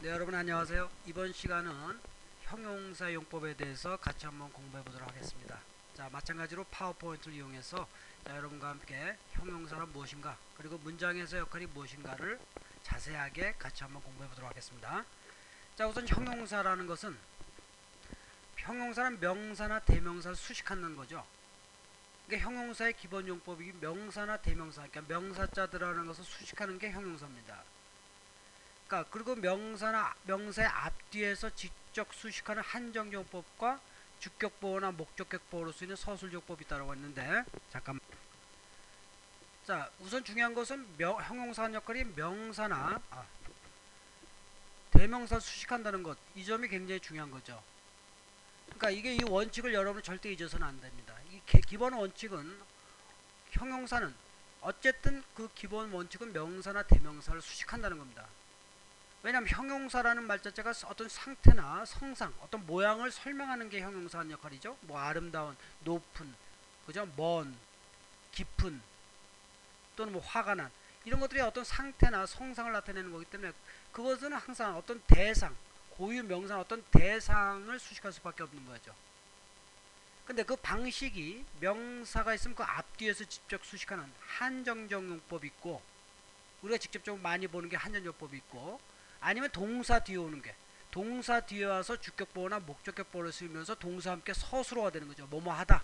네, 여러분 안녕하세요. 이번 시간은 형용사 용법에 대해서 같이 한번 공부해 보도록 하겠습니다. 자, 마찬가지로 파워포인트를 이용해서 여러분과 함께 형용사란 무엇인가, 그리고 문장에서 역할이 무엇인가를 자세하게 같이 한번 공부해 보도록 하겠습니다. 자, 우선 형용사는 명사나 대명사를 수식하는 거죠. 그러니까 형용사의 기본 용법이 명사나 대명사, 그러니까 명사자 들어가는 것을 수식하는 게 형용사입니다. 그러니까 그리고 명사의 앞뒤에서 직접 수식하는 한정용법과 주격보어나 목적격보어로 쓰이는 서술용법이 있다고 했는데, 잠깐. 자, 우선 중요한 것은 형용사 한 역할이 명사나 대명사 수식한다는 것, 이 점이 굉장히 중요한 거죠. 그러니까 이게 이 원칙을 여러분 절대 잊어서는 안 됩니다. 이 기본 원칙은, 형용사는 어쨌든 그 기본 원칙은 명사나 대명사를 수식한다는 겁니다. 왜냐하면 형용사라는 말 자체가 어떤 상태나 성상, 어떤 모양을 설명하는 게 형용사의 역할이죠. 뭐 아름다운, 높은, 그죠? 먼, 깊은, 또는 뭐 화가 난, 이런 것들이 어떤 상태나 성상을 나타내는 거기 때문에 그것은 항상 어떤 대상, 고유 명사나 어떤 대상을 수식할 수밖에 없는 거죠. 근데 그 방식이 명사가 있으면 그 앞뒤에서 직접 수식하는 한정적 용법이 있고, 우리가 직접적으로 많이 보는 게 한정적법이 있고, 아니면 동사 뒤에 오는 게, 동사 뒤에 와서 주격보어나 목적격보어를 쓰면서 동사와 함께 서술어가 되는 거죠. 뭐뭐 하다,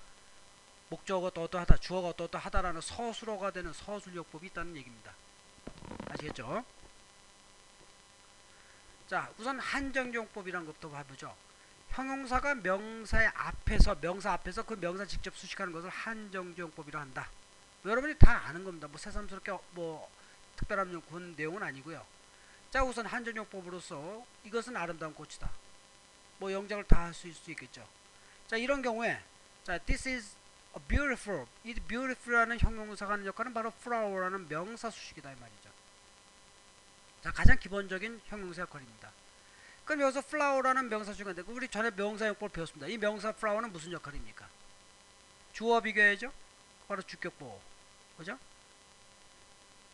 목적어가 어떠하다, 주어가 어떠하다라는 서술어가 되는 서술용법이 있다는 얘기입니다. 아시겠죠? 자, 우선 한정용법이라는 것부터 봐보죠. 형용사가 명사 앞에서 그 명사 직접 수식하는 것을 한정용법이라 한다. 여러분이 다 아는 겁니다. 뭐 새삼스럽게 뭐 특별한 그런 내용은 아니고요. 자, 우선 한정용법으로서 이것은 아름다운 꽃이다. 뭐 영작을 다 할 수 있겠죠. 자, 이런 경우에, 자, this is a beautiful, 이 beautiful이라는 형용사가 하는 역할은 바로 flower라는 명사 수식이다 이 말이죠. 자, 가장 기본적인 형용사 역할입니다. 그럼 여기서 flower라는 명사 수식인데, 우리 전에 명사 용법을 배웠습니다. 이 명사 flower는 무슨 역할입니까? 주어 비교해야죠. 바로 주격보호, 그죠?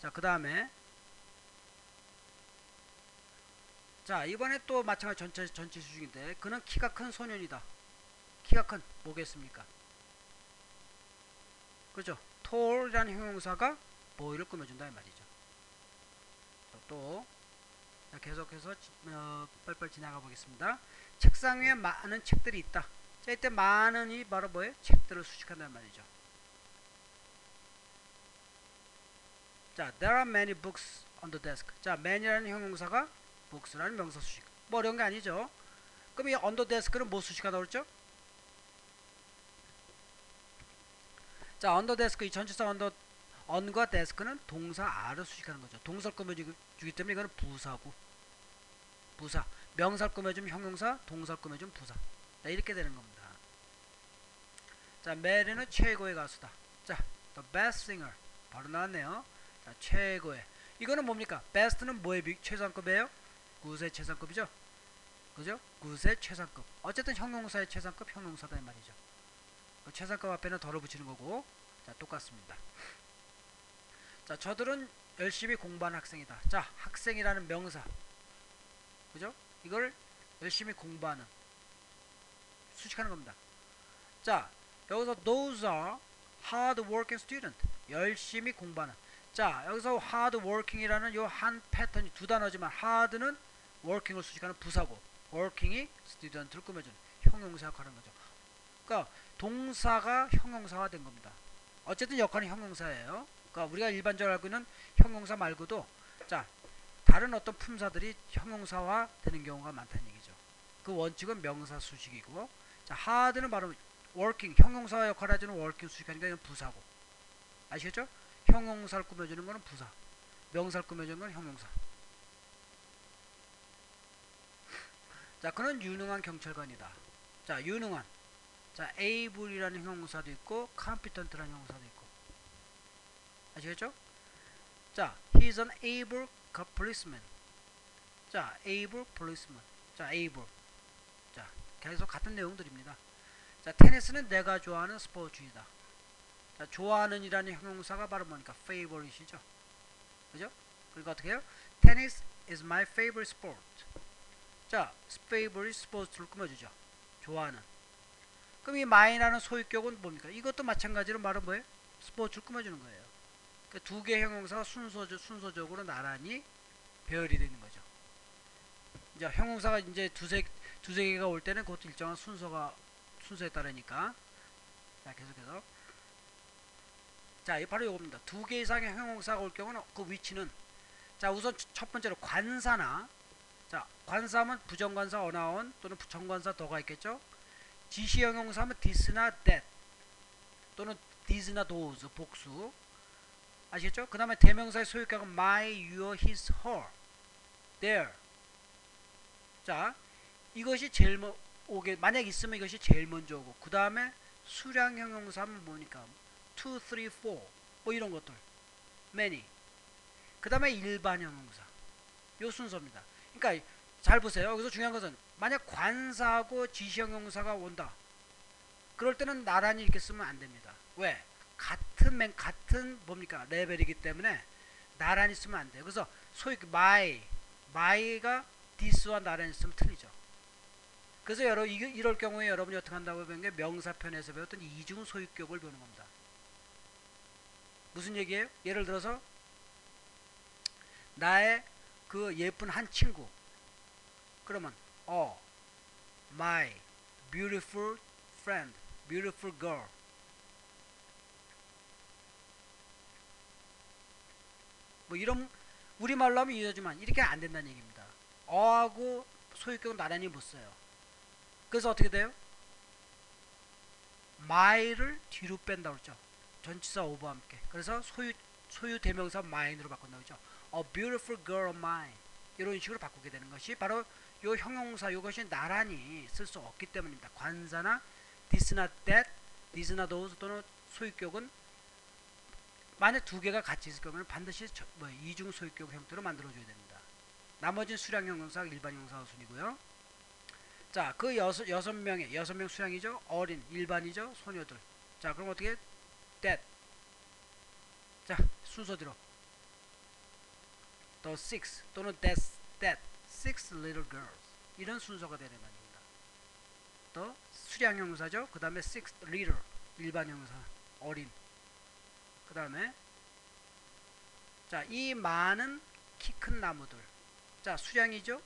자, 그 다음에, 자, 이번에 또 마찬가지 전체 수식인데, 그는 키가 큰 소년이다. 키가 큰 뭐겠습니까? 그죠? tall이라는 형용사가 boy를 꾸며준다 이 말이죠. 또 계속해서 빨리빨리 지나가 보겠습니다. 책상 위에 많은 책들이 있다. 자, 이때 많은이 바로 뭐예요? 책들을 수식한다는 말이죠. 자, there are many books on the desk. 자, many라는 형용사가 books라는 명사 수식. 뭐 어려운 게 아니죠. 그럼 이 on the desk는 뭐 수식하다고 그랬죠? 자, on the desk, 이 전치사 on과 desk는 동사 a를 수식하는 거죠. 동사를 꾸며주기 때문에 이거는 부사고, 부사. 명사를 꾸며주면 형용사, 동사를 꾸며주면 부사. 자, 이렇게 되는 겁니다. 자, 메리는 최고의 가수다. 자, the best singer. 바로 나왔네요. 자, 최고의. 이거는 뭡니까? best는 뭐의 최상급이에요? 굿의 최상급이죠. 그죠? 굿의 최상급. 어쨌든 형용사의 최상급, 형용사다 이 말이죠. 그 최상급 앞에는 덜을 붙이는 거고. 자, 똑같습니다. 자, 저들은 열심히 공부하는 학생이다. 자, 학생이라는 명사, 그죠? 이걸 열심히 공부하는, 수식하는 겁니다. 자, 여기서 those are hard working student, 열심히 공부하는. 자, 여기서 hard working이라는 요 한 패턴이 두 단어지만, hard는 working을 수식하는 부사고, working이 student를 꾸며주는 형용사 역할을 하는 거죠. 그러니까 동사가 형용사화 된 겁니다. 어쨌든 역할은 형용사예요. 그러니까 우리가 일반적으로 알고 있는 형용사 말고도, 자, 다른 어떤 품사들이 형용사화 되는 경우가 많다는 얘기죠. 그 원칙은 명사 수식이고, 자, hard는 바로 working, 형용사 역할을 해주는 working 수식하니까 이건 부사고, 아시겠죠? 형용사를 꾸며주는 거는 부사, 명사를 꾸며주는 건 형용사. 자, 그는 유능한 경찰관이다. 자, 유능한. 자, able이라는 형용사도 있고 competent라는 형용사도 있고, 아시겠죠? 자, he's an able policeman. 자, able policeman. 자, able. 자, 계속 같은 내용들입니다. 자, 테니스는 내가 좋아하는 스포츠이다. 자, 좋아하는 이라는 형용사가 바로 뭐니까 favorite이죠. 그죠? 그러니까 어떻게 해요? Tennis is my favorite sport. 자, favorite supposed를 꾸며주죠. 좋아하는. 그럼 이 my라는 소유격은 뭡니까? 이것도 마찬가지로 말은 뭐예요? supposed를 꾸며주는 거예요. 그러니까 두 개의 형용사가 순서적으로 나란히 배열이 되는 거죠. 이제 형용사가 이제 두세 개가 올 때는 그것도 일정한 순서에 따르니까. 자, 계속해서. 자, 이 바로 이겁니다. 두 개 이상의 형용사가 올 경우는 그 위치는, 자, 우선 첫 번째로 관사나, 자, 관사하면 부정관사 어나운 또는 정관사 더가 있겠죠. 지시 형용사하면 this나 that 또는 thes나 those 복수 아시겠죠? 그 다음에 대명사의 소유격은 my, your, his, her, their. 자, 이것이 제일 오게 만약 있으면 이것이 제일 먼저 오고, 그 다음에 수량 형용사는 뭐니까 2, 3, 4 뭐 이런 것들, many. 그 다음에 일반 형용사. 요 순서입니다. 그러니까 잘 보세요. 여기서 중요한 것은 만약 관사하고 지시 형용사가 온다. 그럴 때는 나란히 이렇게 쓰면 안 됩니다. 왜? 같은 뭡니까? 레벨이기 때문에 나란히 쓰면 안 돼요. 그래서 소위 my가 this와 나란히 쓰면 틀리죠. 그래서 이럴 경우에 여러분이 어떻게 한다고 배운 게 명사편에서 배웠던 이중 소유격을 배우는 겁니다. 무슨 얘기예요? 예를 들어서 나의 그 예쁜 한 친구. 그러면 my beautiful friend, beautiful girl. 뭐 이런 우리말로 하면 이해하지만 이렇게 안 된다는 얘기입니다. 어하고 소유격은 나란히 못 써요. 그래서 어떻게 돼요? my를 뒤로 뺀다고 그랬죠. 전치사 over와 함께. 그래서 소유 대명사 mine으로 바꾼다고 그랬죠. A beautiful girl of mine. 이런 식으로 바꾸게 되는 것이 바로 요 형용사 요것이 나란히 쓸 수 없기 때문입니다. 관사나 this나 that, this나 those 또는 소유격은 만약 두 개가 같이 있을 경우는 반드시 이중 소유격 형태로 만들어줘야 됩니다. 나머지는 수량 형용사, 일반 형용사 순이고요. 자, 그 여섯 명 수량이죠. 어린, 일반이죠. 소녀들. 자, 그럼 어떻게? that. 자, 순서대로. the six 또는 that six little girls. 이런 순서가 되는 말입니다. 또 수량 형용사죠. 그 다음에 six little 일반 형용사 어린. 그 다음에 자, 이 많은 키 큰 나무들. 자, 수량이죠.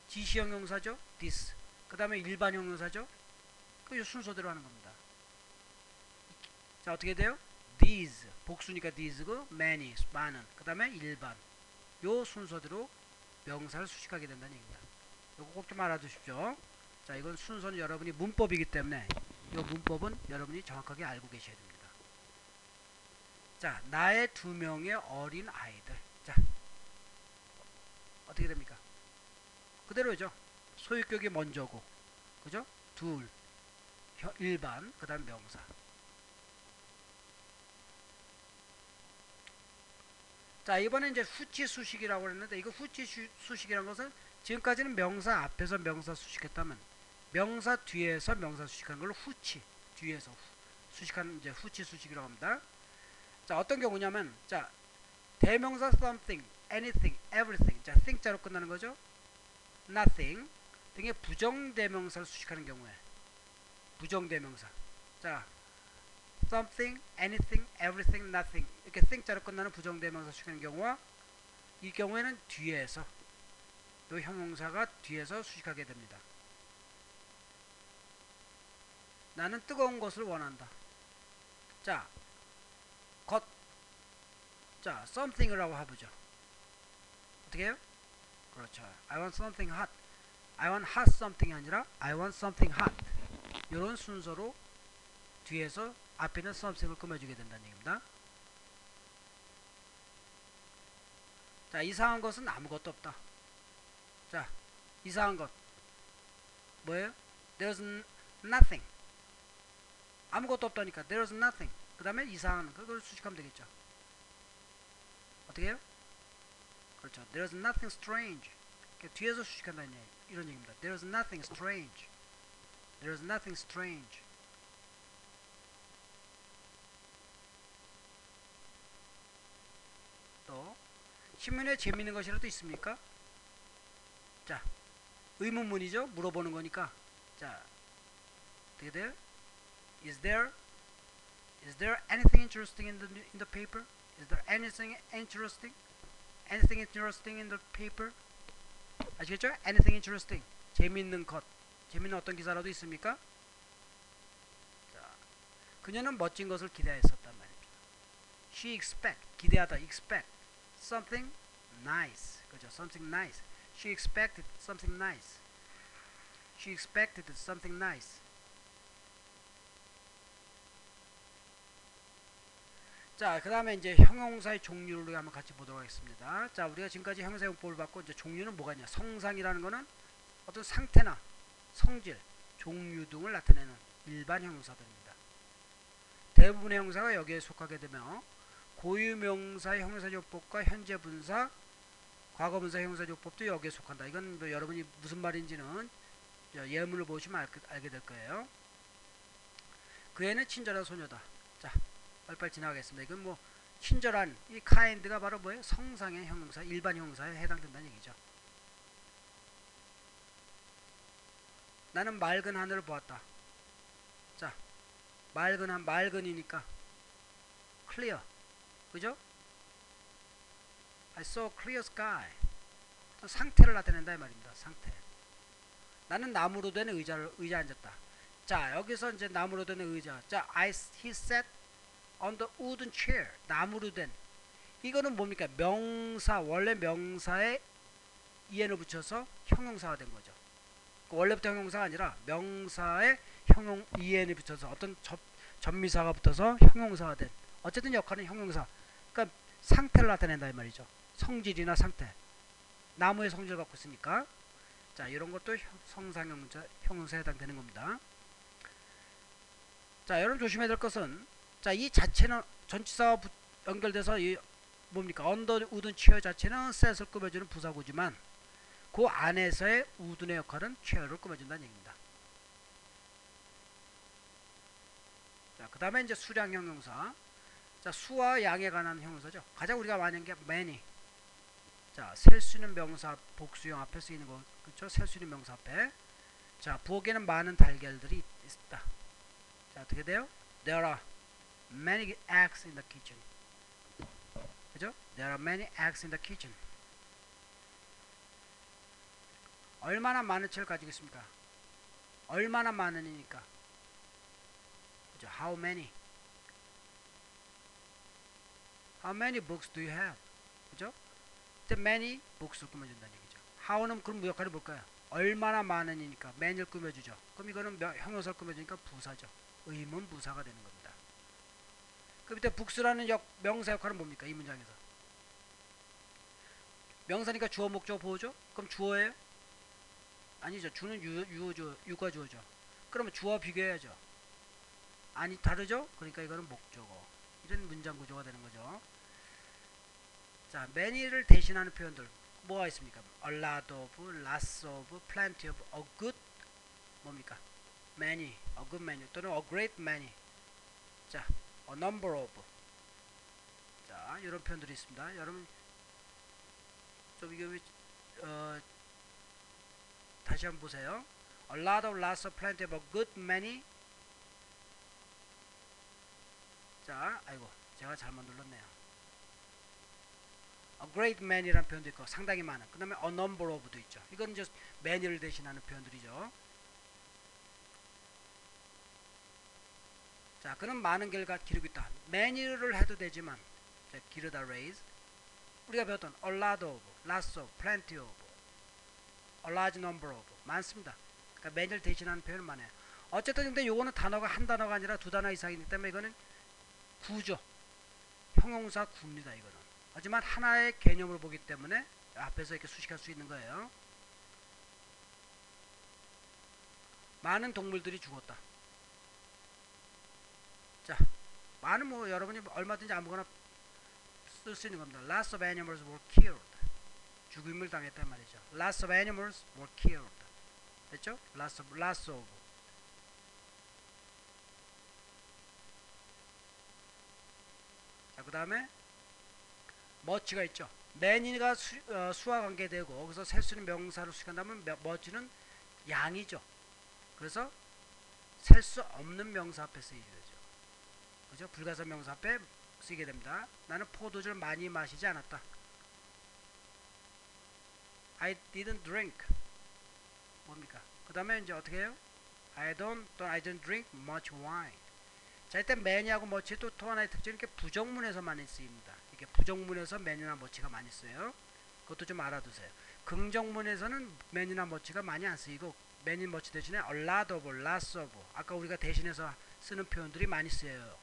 지시 형용사죠. this. 그 다음에 일반 형용사죠. 그 순서대로 하는 겁니다. 자, 어떻게 돼요? these 복수니까 these고 many 많은. 그 다음에 일반. 요 순서대로 명사를 수식하게 된다는 얘기입니다. 요거 꼭 좀 알아두십시오. 자, 이건 순서는 여러분이 문법이기 때문에 이 문법은 여러분이 정확하게 알고 계셔야 됩니다. 자, 나의 두 명의 어린 아이들. 자, 어떻게 됩니까? 그대로죠. 소유격이 먼저고, 그죠? 둘, 일반, 그 다음 명사. 자, 이번엔 이제 후치 수식이라고 했는데, 이거 후치 수식이라는 것은 지금까지는 명사 앞에서 명사 수식했다면 명사 뒤에서 명사 수식하는 걸로 후치 뒤에서 수식하는 이제 후치 수식이라고 합니다. 자, 어떤 경우냐면, 자, 대명사 something, anything, everything. 자, thing자로 끝나는 거죠. nothing 등의 부정대명사를 수식하는 경우에 부정대명사. 자, something, anything, everything, nothing 이렇게 thing자로 끝나는 부정대명사 수식하는 경우와 이 경우에는 뒤에서 또 형용사가 뒤에서 수식하게 됩니다. 나는 뜨거운 것을 원한다. 자, 자, something이라고 해보죠. 어떻게 해요? 그렇죠. I want something hot. I want hot something이 아니라 I want something hot. 이런 순서로 뒤에서 앞에 있는 something을 꾸며주게 된다는 얘기입니다. 자, 이상한 것은 아무것도 없다. 자, 이상한 것 뭐예요? There's nothing. 아무것도 없다니까 there's nothing. 그 다음에 이상한 그걸 수식하면 되겠죠. 어떻게 해요? 그렇죠. There's nothing strange. 뒤에서 수식한다는 이런 얘기입니다. There's nothing strange. There's nothing strange. 또 신문에 재미있는 것이라도 있습니까? 자, 의문문이죠. 물어보는 거니까. 자, 어떻게 돼요? Is there anything interesting in the paper? Is there anything interesting? Anything interesting in the paper? 아시겠죠? Anything interesting. 재밌는 것. 재밌는 어떤 기사라도 있습니까? 자, 그녀는 멋진 것을 기대했었단 말입니다. She 기대하다, expect something nice. 그죠? Something nice. She expected something nice. She expected something nice. 자, 그 다음에 이제 형용사의 종류를 우리가 한번 같이 보도록 하겠습니다. 자, 우리가 지금까지 형용사 용법을 봤고, 이제 종류는 뭐가 있냐? 성상이라는 거는 어떤 상태나 성질, 종류 등을 나타내는 일반 형용사들입니다. 대부분의 형용사가 여기에 속하게 되며, 고유명사의 형용사용법과 현재분사, 과거분사 형용사용법도 여기에 속한다. 이건 뭐 여러분이 무슨 말인지는 예문을 보시면 알게 될 거예요. 그 애는 친절한 소녀다. 자, 빨리빨리 지나가겠습니다. 이건 뭐 친절한 이 kind가 바로 뭐예요? 성상의 형용사, 일반 형용사에 해당된다는 얘기죠. 나는 맑은 하늘을 보았다. 자, 맑은이니까 clear, 그죠? I saw clear sky. 상태를 나타낸다 이 말입니다. 상태. 나는 나무로 된 의자에 앉았다. 자, 여기서 이제 나무로 된 의자. 자, he sat on the wooden chair. 나무로 된. 이거는 뭡니까? 명사, 원래 명사에 en을 붙여서 형용사가 된 거죠. 원래부터 형용사가 아니라 명사에 en을 붙여서 어떤 접미사가 붙어서 형용사가 된. 어쨌든 역할은 형용사. 그러니까 상태를 나타낸다 이 말이죠. 성질이나 상태. 나무의 성질을 갖고 있으니까. 자, 이런 것도 형용사에 해당되는 겁니다. 자, 여러분 조심해야 될 것은, 자, 이 자체는 전치사와 연결돼서 이 뭡니까? 언더 우든 체어 자체는 셋을 꾸며주는 부사구지만 그 안에서의 우든의 역할은 체어를 꾸며준다는 얘기입니다. 자, 그 다음에 이제 수량 형용사. 자, 수와 양에 관한 형용사죠. 가장 우리가 많이 하는 게 many. 자, 셀 수 있는 명사 복수형 앞에 쓰이는 거, 그렇죠? 셀 수 있는 명사 앞에. 자, 부엌에는 많은 달걀들이 있다. 자, 어떻게 돼요? There are many eggs in the kitchen. 그죠? There are many eggs in the kitchen. 얼마나 많은 책을 가지고 있습니까? 얼마나 많으니까. 그죠? How many? How many books do you have? 그죠? many books를 꾸며준다는 얘기죠. how는 그럼 역할이 뭘까요? 얼마나 많으니까 many를 꾸며주죠. 그럼 이거는 형용사를 꾸며주니까 부사죠. 의문 부사가 되는 겁니다. 그 밑에 books라는 명사 역할은 뭡니까? 이 문장에서 명사니까 주어 목적어 보호죠? 그럼 주어예요? 아니죠. 주는 유가 주어죠. 그러면 주어 비교해야죠. 아니 다르죠? 그러니까 이거는 목적어. 이런 문장 구조가 되는 거죠. 자, many를 대신하는 표현들 뭐가 있습니까? A lot of, lots of, plenty of, a good 뭡니까? many, a good many 또는 a great many. 자, a number of. 자, 이런 표현들이 있습니다. 여러분 좀 이거 다시 한번 보세요. A lot of, lots of, plenty of, a good many. 자, 아이고 제가 잘못 눌렀네요. A great many라는 표현도 있고 상당히 많은. 그 다음에 a number of도 있죠. 이건 이제 many를 대신하는 표현들이죠. 자, 그는 많은 개를 기르고 있다. many를 해도 되지만 자, 기르다 raise. 우리가 배웠던 a lot of, lots of, plenty of, a large number of 많습니다. 그러니까 many를 대신하는 표현은 많아요. 어쨌든 근데 요거는 단어가 한 단어가 아니라 두 단어 이상이기 때문에 이거는 구죠. 형용사 구입니다. 이거는. 하지만 하나의 개념으로 보기 때문에 앞에서 이렇게 수식할 수 있는 거예요. 많은 동물들이 죽었다. 자, 많은 뭐 여러분이 얼마든지 아무거나 쓸 수 있는 겁니다. Lots of animals were killed. 죽임을 당했단 말이죠. Lots of animals were killed. 됐죠? Lots of. 자, 그 다음에 much가 있죠. many가 수와 관계되고 그래서 셀 수 있는 명사로 수식한다면 much는 양이죠. 그래서 셀 수 없는 명사 앞에 쓰이게 되죠. 그죠? 불가사 명사 앞에 쓰이게 됩니다. 나는 포도주를 많이 마시지 않았다. I didn't drink. 뭡니까? 그 다음에 이제 어떻게 해요? I didn't drink much wine. 자, 일단 many하고 much 또 하나의 특징은 이렇게 부정문에서 많이 쓰입니다. 이렇게 부정문에서 many나 much가 많이 써요. 그것도 좀 알아두세요. 긍정문에서는 many나 much가 많이 안 쓰이고 many, much 대신에 a lot of, lots of 아까 우리가 대신해서 쓰는 표현들이 많이 쓰여요.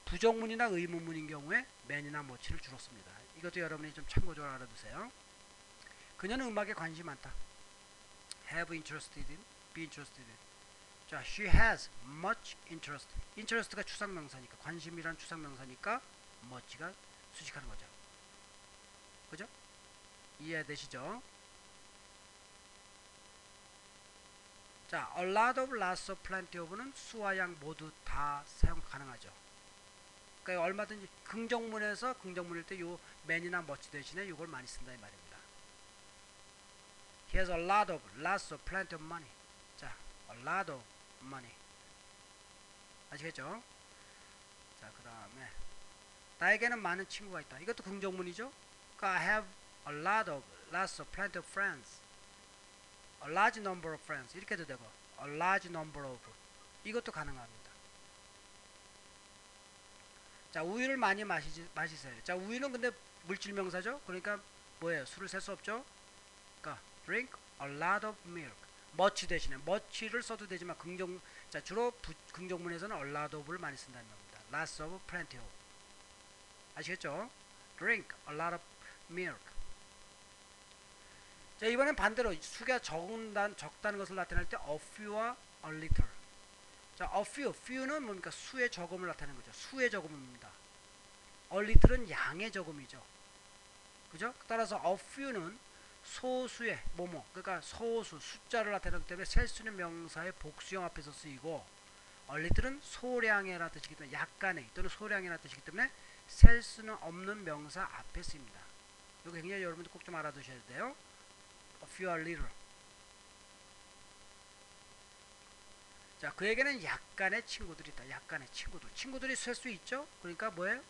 부정문이나 의문문인 경우에 many나 much를 주로 씁니다. 이것도 여러분이 좀 참고적으로 알아두세요. 그녀는 음악에 관심이 많다. have interested in, be interested in. 자, she has much interest. interest가 추상명사니까 관심이란 추상명사니까 much가 수식하는 거죠. 그죠? 이해되시죠? 자, a lot of, lots of, plenty of는 수와 양 모두 다 사용 가능하죠. 그러니까 얼마든지 긍정문에서 긍정문일 때 요 man이나 much 대신에 이걸 많이 쓴다 이 말입니다. He has a lot of, lots of, plenty of money. 자, a lot of money. 아시겠죠? 자, 그 다음에 나에게는 많은 친구가 있다. 이것도 긍정문이죠. 그러니까 I have a lot of, lots of, plenty of friends. A large number of friends. 이렇게도 되고 a large number of. 이것도 가능합니다. 자, 우유를 많이 마시세요. 자, 우유는 근데 물질명사죠. 그러니까 뭐예요? 술을 셀 수 없죠. 그러니까 drink a lot of milk. much 대신에 much를 써도 되지만 자, 주로 긍정문에서는 a lot of를 많이 쓴다는 겁니다. lots of, plenty of. 아시겠죠? drink a lot of milk. 자, 이번엔 반대로 수가 적다는 것을 나타낼 때 a few와 a little. 자, a few는 뭡니까? 수의 적음을 나타내는 거죠. 수의 적음입니다. a little은 양의 적음이죠. 그죠? 따라서 a few는 소수의 뭐뭐, 그러니까 소수 숫자를 나타내기 때문에 셀 수 있는 명사의 복수형 앞에서 쓰이고 a little은 소량이라는 뜻이기 때문에 약간의 또는 소량이라는 뜻이기 때문에 셀 수는 없는 명사 앞에 쓰입니다. 이거 굉장히 여러분들 꼭 좀 알아두셔야 돼요. A few, a little. 자, 그에게는 약간의 친구들이 있다. 약간의 친구들이 셀 수 있죠? 그러니까 뭐예요?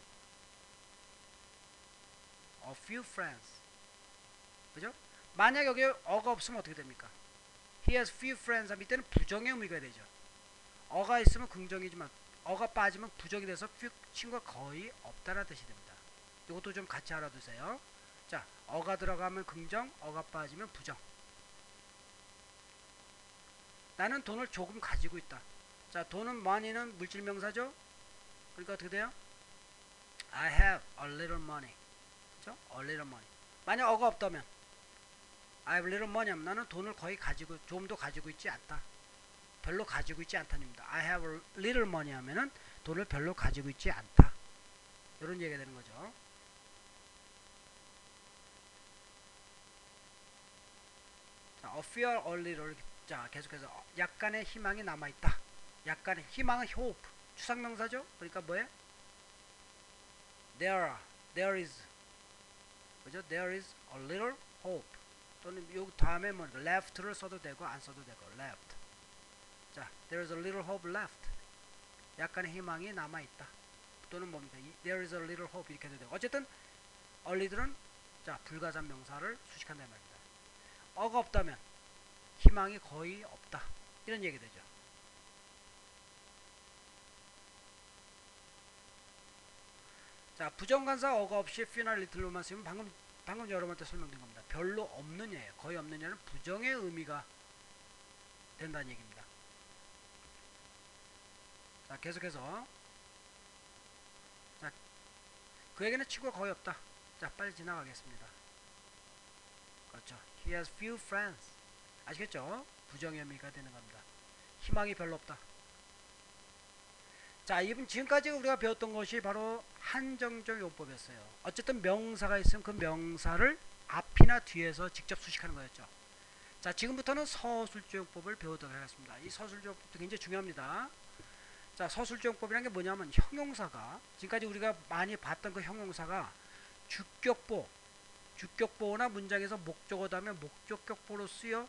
A few friends. 그죠? 만약 여기 어가 없으면 어떻게 됩니까? He has few friends 하면 이때는 부정의 의미가 되죠. 어가 있으면 긍정이지만 어가 빠지면 부정이 돼서 few 친구가 거의 없다는 뜻이 됩니다. 이것도 좀 같이 알아두세요. 자, 어가 들어가면 긍정, 어가 빠지면 부정. 나는 돈을 조금 가지고 있다. 자, 돈은 money는 물질명사죠. 그러니까 어떻게 돼요? I have a little money. 그죠? A little money. 만약 어가 없다면 I have little money 하면 나는 돈을 거의 가지고 좀도 가지고 있지 않다. 별로 가지고 있지 않다는 입니다. I have a little money 하면은 돈을 별로 가지고 있지 않다. 이런 얘기가 되는 거죠. 자, a few, a little. 자, 계속해서 약간의 희망이 남아있다. 약간의 희망은 hope. 추상명사죠. 그러니까 뭐예요? there is. 그죠? There is a little hope. 또는 요 다음에 뭐 left를 써도 되고 안 써도 되고 left. 자, there is a little hope left. 약간의 희망이 남아 있다. 또는 뭡니까? There is a little hope 이렇게 해도 되고. 어쨌든 a little은 자, 불가산 명사를 수식한다는 말입니다. 어가 없다면 희망이 거의 없다. 이런 얘기 되죠. 자, 부정관사 어가 없이 few나 little로만 쓰면 방금 여러분한테 설명드린 겁니다. 별로 없는 예예요. 거의 없는 예는 부정의 의미가 된다는 얘기입니다. 자, 계속해서 자, 그에게는 친구가 거의 없다. 자, 빨리 지나가겠습니다. 그렇죠. He has few friends. 아시겠죠? 부정의 의미가 되는 겁니다. 희망이 별로 없다. 자, 지금까지 우리가 배웠던 것이 바로 한정적 용법이었어요. 어쨌든 명사가 있으면 그 명사를 앞이나 뒤에서 직접 수식하는 거였죠. 자, 지금부터는 서술조 용법을 배우도록 하겠습니다. 이 서술조 용법도 굉장히 중요합니다. 자, 서술조 용법이라는 게 뭐냐면 형용사가 지금까지 우리가 많이 봤던 그 형용사가 주격보 주격보어나 문장에서 목적어 다음에 목적격보로 쓰여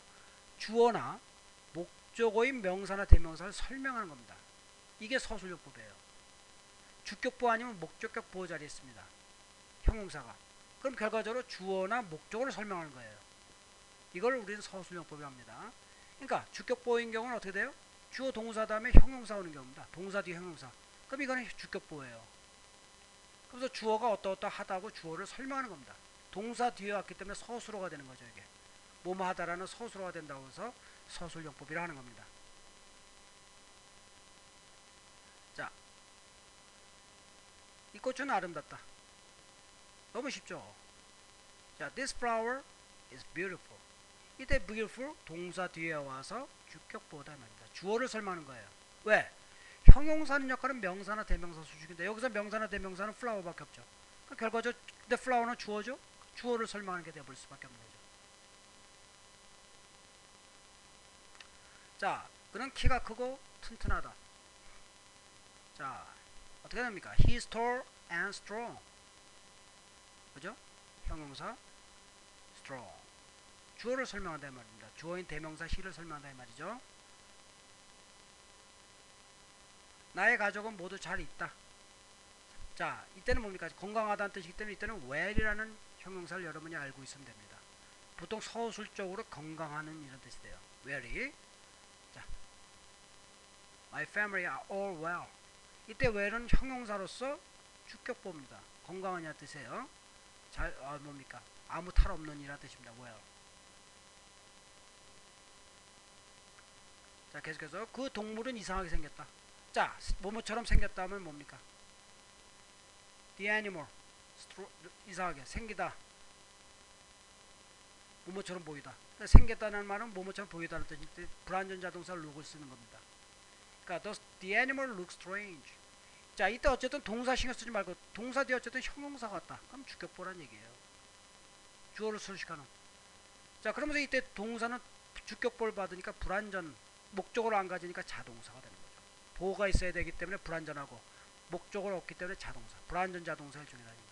주어나 목적어인 명사나 대명사를 설명하는 겁니다. 이게 서술용법이에요. 주격보어 아니면 목적격 보어 자리에 있습니다. 형용사가. 그럼 결과적으로 주어나 목적어를 설명하는 거예요. 이걸 우리는 서술용법이라고 합니다. 그러니까 주격보어인 경우는 어떻게 돼요? 주어 동사 다음에 형용사 오는 경우입니다. 동사 뒤에 형용사. 그럼 이거는 주격보어예요. 그래서 주어가 어떠하다고 주어를 설명하는 겁니다. 동사 뒤에 왔기 때문에 서술어가 되는 거죠. 이게 뭐뭐 하다라는 서술어가 된다고 해서 서술용법이라 하는 겁니다. 자, 이 꽃은 아름답다. 너무 쉽죠? 자, this flower is beautiful. 이때 beautiful 동사 뒤에 와서 주격보어다 말입니다. 주어를 설명하는 거예요. 왜? 형용사는 역할은 명사나 대명사 수준인데 여기서 명사나 대명사는 flower밖에 없죠. 그러니까 결과적으로 근데 flower는 주어죠? 주어를 설명하는 게 되어버릴 수밖에 없는 거죠. 자, 그는 키가 크고 튼튼하다. 자, 어떻게 됩니까? He is tall and strong. 그죠? 형용사 strong. 주어를 설명한다 이 말입니다. 주어인 대명사 he를 설명한다 이 말이죠. 나의 가족은 모두 잘 있다. 자, 이때는 뭡니까? 건강하다는 뜻이기 때문에 이때는 well이라는 형용사를 여러분이 알고 있으면 됩니다. 보통 서술적으로 건강하는 이런 뜻이 돼요. well이. 자, my family are all well. 이때 well은 형용사로서 주격보입니다. 건강하냐 뜻이에요. 잘 뭡니까? 아무 탈 없는 이라는 뜻입니다. well. 자, 계속해서 그 동물은 이상하게 생겼다. 자, 뭐뭐처럼 생겼다 하면 뭡니까? The animal 이상하게 생기다. 뭐뭐처럼 보이다. 생겼다는 말은 뭐뭐처럼 보이다는 뜻인데 불완전 자동사 look을 쓰는 겁니다. 그러니까 the animal looks strange. 자, 이때 어쨌든 동사 신경 쓰지 말고 동사 뒤에 어쨌든 형용사 같다. 그럼 주격보란 얘기예요. 주어를 수식하는. 자, 그러면서 이때 동사는 주격보를 받으니까 불완전 목적어를 안 가지니까 자동사가 되는 거죠. 보호가 있어야 되기 때문에 불완전하고 목적어가 없기 때문에 자동사. 불완전 자동사의 중이라는 말이죠.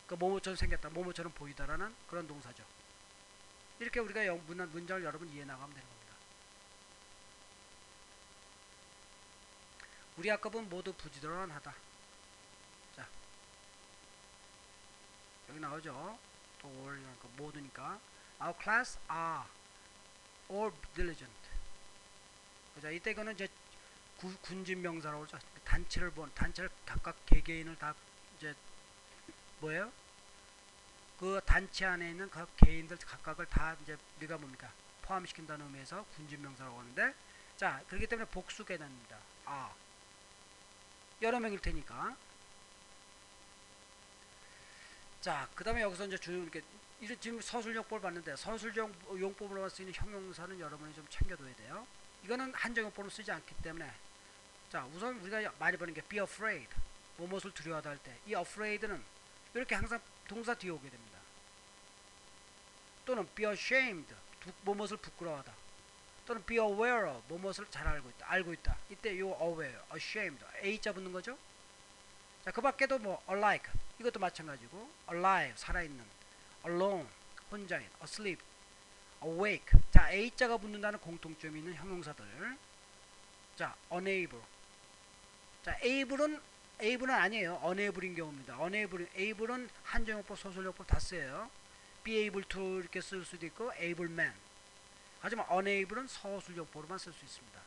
그 뭐뭐처럼 생겼다, 뭐뭐처럼 보이다라는 그런 동사죠. 이렇게 우리가 문장을 여러분 이해 나가면 되는 겁니다. 우리 학급은 모두 부지런하다. 자, 여기 나오죠. 또 all이니까 모두니까. Our class are all diligent. 자, 이때 이거는 이제 군진 명사라고 그러죠. 단체를 각각 개개인을 다 이제 뭐예요? 그 단체 안에 있는 각 개인들 각각을 다 이제 우리가 뭡니까? 포함시킨다는 의미에서 군진 명사라고 하는데, 자, 그렇기 때문에 복수 개념입니다. 아, 여러 명일 테니까. 자, 그 다음에 여기서 이제 이렇게 지금 서술용법을 봤는데 서술용법으로 할 수 있는 형용사는 여러분이 좀 챙겨둬야 돼요. 이거는 한정용법으로 쓰지 않기 때문에. 자, 우선 우리가 많이 보는 게 be afraid, 무엇을 두려워하다 할 때 이 afraid는 이렇게 항상 동사 뒤에 오게 됩니다. 또는 be ashamed, 무엇을 부끄러워하다. 또는 be aware of, 무엇을 잘 알고 있다. 이때 요 aware, ashamed, a자 붙는 거죠. 자, 그 밖에도 뭐 alike, 이것도 마찬가지고 alive, 살아있는, alone, 혼자인, asleep, awake. 자, a자가 붙는다는 공통점이 있는 형용사들. 자, unable. 자, able은 아니에요. unable인 경우입니다. able은 한정용법, 서술용법 다 쓰여요. be able to 이렇게 쓸 수도 있고 able man. 하지만 unable은 서술용법으로만 쓸 수 있습니다.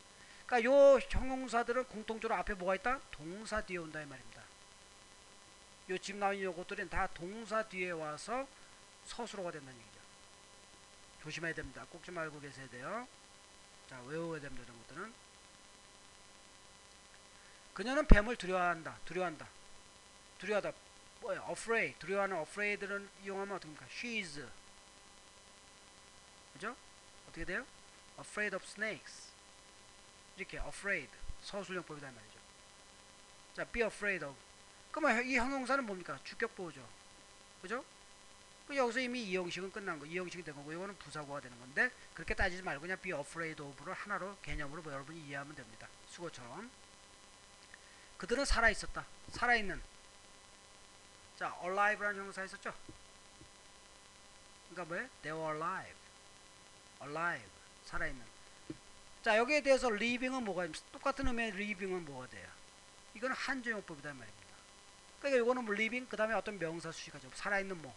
그러니까 요 형용사들은 공통적으로 앞에 뭐가 있다? 동사 뒤에 온다 이 말입니다. 요 지금 나온 요것들은 다 동사 뒤에 와서 서술어가 된다는 얘기죠. 조심해야 됩니다. 꼭 좀 알고 계셔야 돼요. 자, 외워야 됩니다. 이런 것들은. 그녀는 뱀을 두려워한다. 뭐야? afraid. 두려워하는 afraid를 이용하면 어떻게 됩니까? She is. 그죠? 어떻게 돼요? afraid of snakes. 이렇게 afraid. 서술용법이다 말이죠. 자, be afraid of. 그러면 이 형용사는 뭡니까? 주격보호죠. 그죠? 여기서 이미 이 형식은 끝난 거, 이 형식이 된 거고, 이거는 부사구가 되는 건데, 그렇게 따지지 말고 그냥 be afraid of를 하나로 개념으로 뭐 여러분이 이해하면 됩니다. 수고처럼. 그들은 살아있었다. 살아있는. 자, alive라는 형용사 있었죠? 그러니까 뭐예요? They were alive. alive. 살아있는. 자, 여기에 대해서 living은 뭐가 있습니까? 똑같은 의미의 living은 뭐가 돼요? 이거는 한정용법이다 말입니다. 그러니까 이거는 뭐 living 그 다음에 어떤 명사 수식하죠. 살아있는 뭐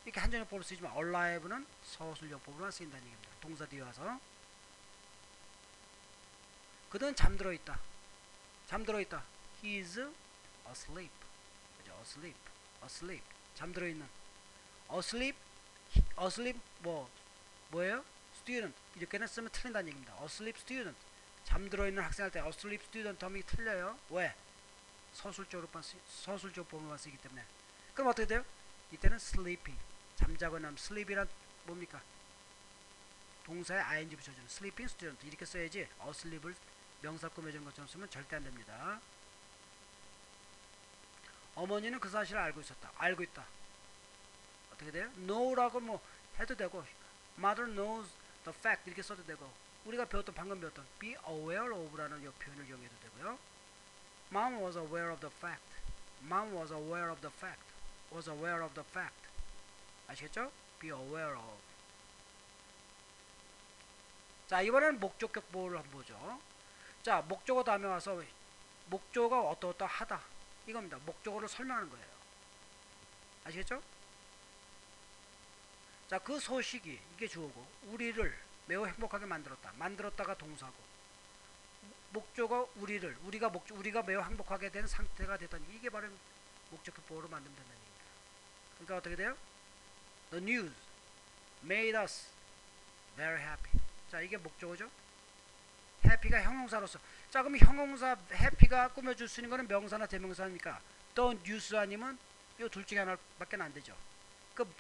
이렇게 한정용법으로 쓰지만 alive는 서술용법으로만 쓰인다는 얘기입니다. 동사 뒤에 와서 그는 잠들어 있다. 잠들어 있다. He is asleep. 그죠? asleep. asleep. 잠들어 있는. asleep. asleep 뭐예요? student. 이렇게는 쓰면 틀린다는 얘기입니다. asleep student. 잠들어 있는 학생 할 때 asleep student 하면 틀려요. 왜? 서술적으로만 쓰기 때문에. 그럼 어떻게 돼요? 이때는 sleeping. 잠자거나 하면 sleep이란 뭡니까? 동사에 ing 붙여주는 sleeping student 이렇게 써야지 asleep을 명사 꾸며주는 것처럼 쓰면 절대 안 됩니다. 어머니는 그 사실을 알고 있었다. 알고 있다. 어떻게 돼요? know라고 뭐 해도 되고 mother knows the fact 이렇게 써도 되고 우리가 방금 배웠던 be aware of라는 이 표현을 이용해도 되고요. Mom was aware of the fact. Mom was aware of the fact. was aware of the fact. 아시겠죠? be aware of. 자, 이번에는 목적격 보호를 한번 보죠. 자, 목적어 다음에 와서 목적어가 어떠하다 이겁니다. 목적어를 설명하는 거예요. 아시겠죠? 자, 그 소식이 이게 주어고 우리를 매우 행복하게 만들었다. 만들었다가 동사고 목적어 우리가 매우 행복하게 된 상태가 됐다는 이게 바로 목적격 보호로 만들면 된다는 얘기입니다. 그러니까 어떻게 돼요? The news made us very happy. 자, 이게 목적어죠. happy가 형용사로서. 자, 그럼 형용사 happy가 꾸며줄 수 있는 거는 명사나 대명사입니까? the news 아니면 이 둘 중에 하나밖에 안 되죠. 그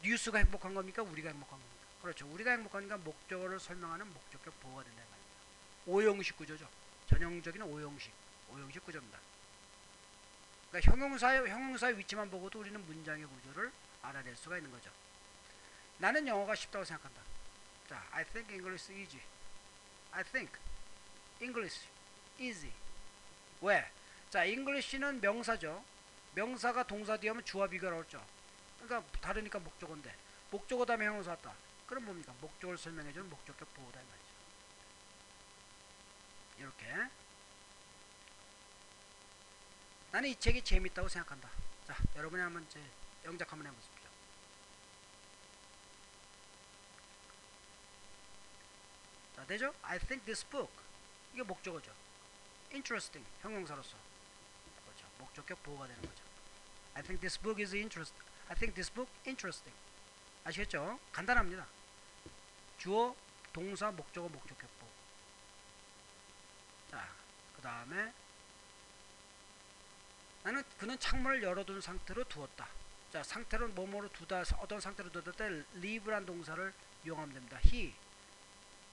뉴스가 행복한 겁니까? 우리가 행복한 겁니까? 그렇죠. 우리가 행복하니까 목적어를 설명하는 목적격 보호가 된다는 말입니다. 오형식 구조죠. 전형적인 오형식 구조입니다. 그러니까 형용사의 위치만 보고도 우리는 문장의 구조를 알아낼 수가 있는 거죠. 나는 영어가 쉽다고 생각한다. 자, I think English is easy. I think English easy. 왜? 자, English는 명사죠. 명사가 동사 뒤에 하면 주어 비교를 하죠. 그러니까 다르니까 목적어인데 목적어 다음에 형용사 왔다. 그럼 뭡니까? 목적어를 설명해주는 목적격 보호다 이 말이죠. 이렇게 나는 이 책이 재밌다고 생각한다. 자, 여러분이 한번 이제 영작 한번 해보십시오. 자, 되죠? I think this book 이게 목적어죠. interesting 형용사로서 그렇죠. 목적격 보호가 되는 거죠. I think this book is interesting. I think this book interesting. 아시겠죠? 간단합니다. 주어, 동사, 목적어, 목적격 보호. 자, 그 다음에 나는 그는 창문을 열어둔 상태로 두었다. 자, 상태로 뭐뭐로 두다, 어떤 상태로 두다 때 leave란 동사를 이용하면 됩니다. he,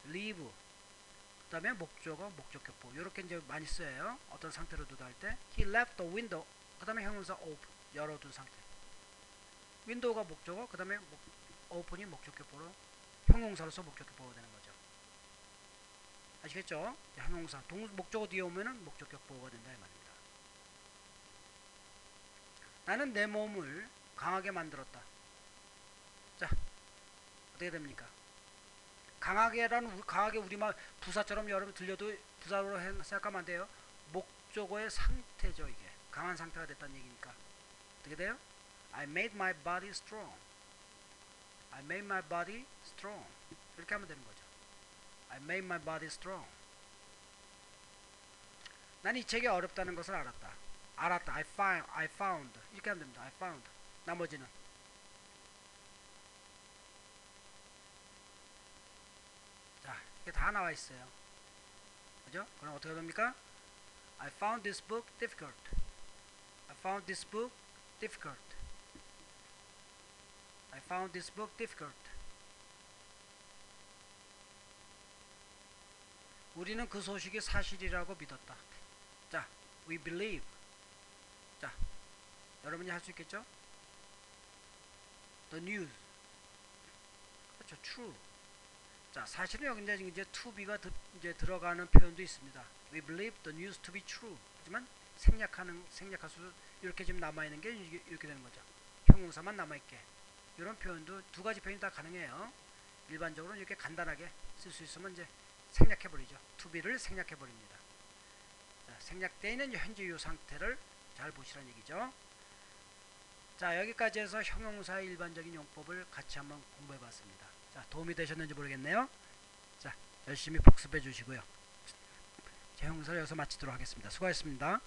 leave. 그 다음에 목적어, 목적격 보호. 이렇게 이제 많이 쓰여요. 어떤 상태로 두다 할 때 he left the window. 그 다음에 형용사 open, 열어둔 상태. 윈도우가 목적어, 그 다음에 open이 목적격 보호로 형용사로서 목적격 보호가 되는 거죠. 아시겠죠? 형용사, 목적어 뒤에 오면은 목적격 보호가 된다 이 말입니다. 나는 내 몸을 강하게 만들었다. 자, 어떻게 됩니까? 강하게 우리말 부사처럼 여러분 들려도 부사로 생각하면 안 돼요. 목적어의 상태죠 이게. 강한 상태가 됐다는 얘기니까. 어떻게 돼요? I made my body strong. I made my body strong. 이렇게 하면 되는 거죠. I made my body strong. 난 이 책이 어렵다는 것을 알았다. I found. 이렇게 하면 됩니다. I found. 나머지는 자, 이게 다 나와 있어요. 그죠? 그럼 어떻게 됩니까? I found this book difficult. I found this book difficult. I found this book difficult. 우리는 그 소식이 사실이라고 믿었다. 자, we believe. 자, 여러분이 할 수 있겠죠? The news. 그렇죠, true. 자, 사실은 여기 이제 to be가 이제 들어가는 표현도 있습니다. We believe the news to be true. 하지만 생략할 수 이렇게 지금 남아 있는 게 이렇게 되는 거죠. 형용사만 남아 있게. 이런 표현도 두 가지 표현이 다 가능해요. 일반적으로 이렇게 간단하게 쓸 수 있으면 이제 생략해버리죠. to be를 생략해버립니다. 자, 생략되어 있는 현재 이 상태를 잘 보시라는 얘기죠. 자, 여기까지 해서 형용사의 일반적인 용법을 같이 한번 공부해봤습니다. 자, 도움이 되셨는지 모르겠네요. 자, 열심히 복습해 주시고요. 제 형사를 여기서 마치도록 하겠습니다. 수고하셨습니다.